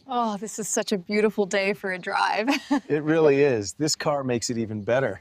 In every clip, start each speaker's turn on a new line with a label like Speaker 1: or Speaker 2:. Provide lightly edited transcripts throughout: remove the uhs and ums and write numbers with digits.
Speaker 1: Oh, this is such a beautiful day for a drive.
Speaker 2: It really is. This car makes it even better.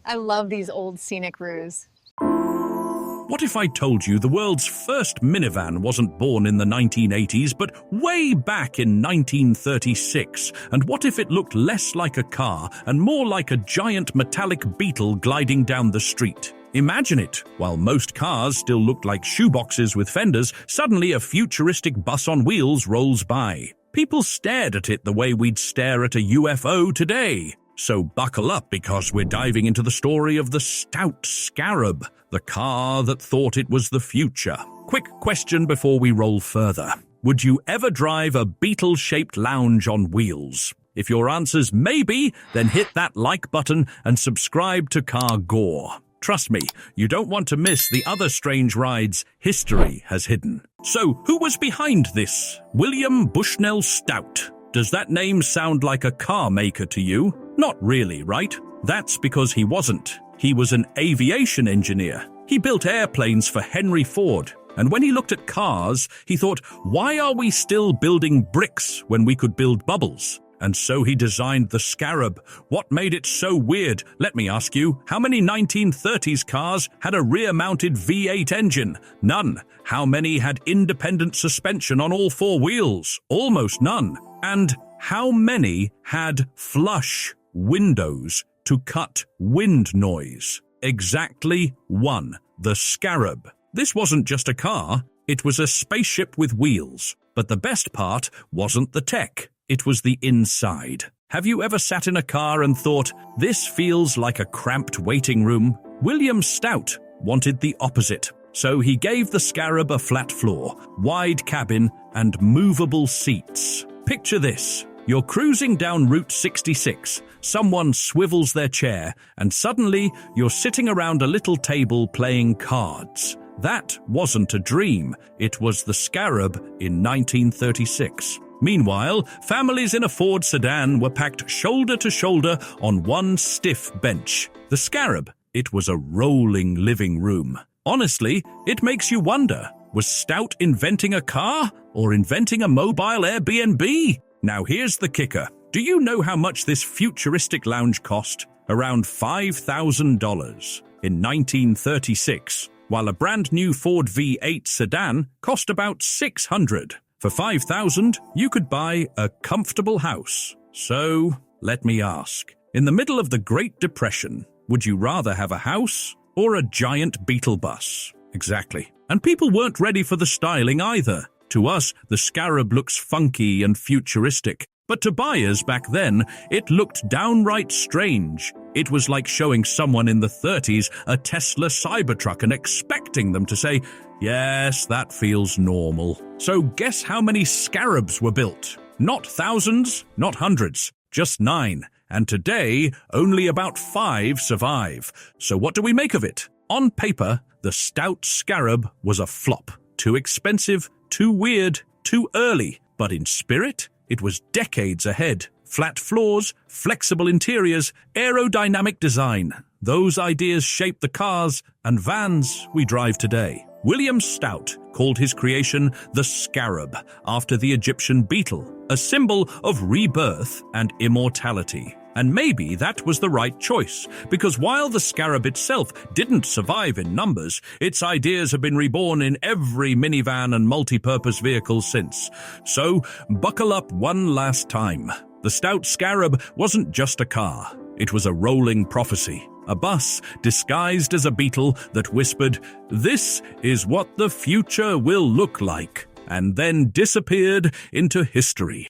Speaker 1: I love these old scenic routes.
Speaker 3: What if I told you the world's first minivan wasn't born in the 1980s, but way back in 1936? And what if it looked less like a car and more like a giant metallic Beetle gliding down the street? Imagine it. While most cars still look like shoeboxes with fenders, suddenly a futuristic bus on wheels rolls by. People stared at it the way we'd stare at a UFO today. So buckle up, because we're diving into the story of the Stout Scarab, the car that thought it was the future. Quick question before we roll further. Would you ever drive a Beetle-shaped lounge on wheels? If your answer's maybe, then hit that like button and subscribe to Car Gore. Trust me, you don't want to miss the other strange rides history has hidden. So, who was behind this? William Bushnell Stout. Does that name sound like a car maker to you? Not really, right? That's because he wasn't. He was an aviation engineer. He built airplanes for Henry Ford. And when he looked at cars, he thought, why are we still building bricks when we could build bubbles? And so he designed the Scarab. What made it so weird? Let me ask you, how many 1930s cars had a rear-mounted V8 engine? None. How many had independent suspension on all four wheels? Almost none. And how many had flush windows to cut wind noise? Exactly one. The Scarab. This wasn't just a car, it was a spaceship with wheels. But the best part wasn't the tech. It was the inside. Have you ever sat in a car and thought, this feels like a cramped waiting room? William Stout wanted the opposite. So he gave the Scarab a flat floor, wide cabin, and movable seats. Picture this. You're cruising down Route 66. Someone swivels their chair, and suddenly you're sitting around a little table playing cards. That wasn't a dream. It was the Scarab in 1936. Meanwhile, families in a Ford sedan were packed shoulder to shoulder on one stiff bench. The Scarab, it was a rolling living room. Honestly, it makes you wonder, was Stout inventing a car or inventing a mobile Airbnb? Now here's the kicker. Do you know how much this futuristic lounge cost? Around $5,000 in 1936, while a brand new Ford V8 sedan cost about $600. For $5,000, you could buy a comfortable house. So, let me ask, in the middle of the Great Depression, would you rather have a house or a giant Beetle bus? Exactly. And people weren't ready for the styling either. To us, the Scarab looks funky and futuristic. But to buyers back then, it looked downright strange. It was like showing someone in the 30s a Tesla Cybertruck and expecting them to say, yes, that feels normal. So guess how many Scarabs were built? Not thousands, not hundreds, just 9. And today, only about 5 survive. So what do we make of it? On paper, the Stout Scarab was a flop. Too expensive, too weird, too early. But in spirit, it was decades ahead. Flat floors, flexible interiors, aerodynamic design. Those ideas shaped the cars and vans we drive today. William Stout called his creation the Scarab, after the Egyptian beetle, a symbol of rebirth and immortality. And maybe that was the right choice, because while the Scarab itself didn't survive in numbers, its ideas have been reborn in every minivan and multi-purpose vehicle since. So, buckle up one last time. The Stout Scarab wasn't just a car. It was a rolling prophecy. A bus disguised as a beetle that whispered, "This is what the future will look like," and then disappeared into history.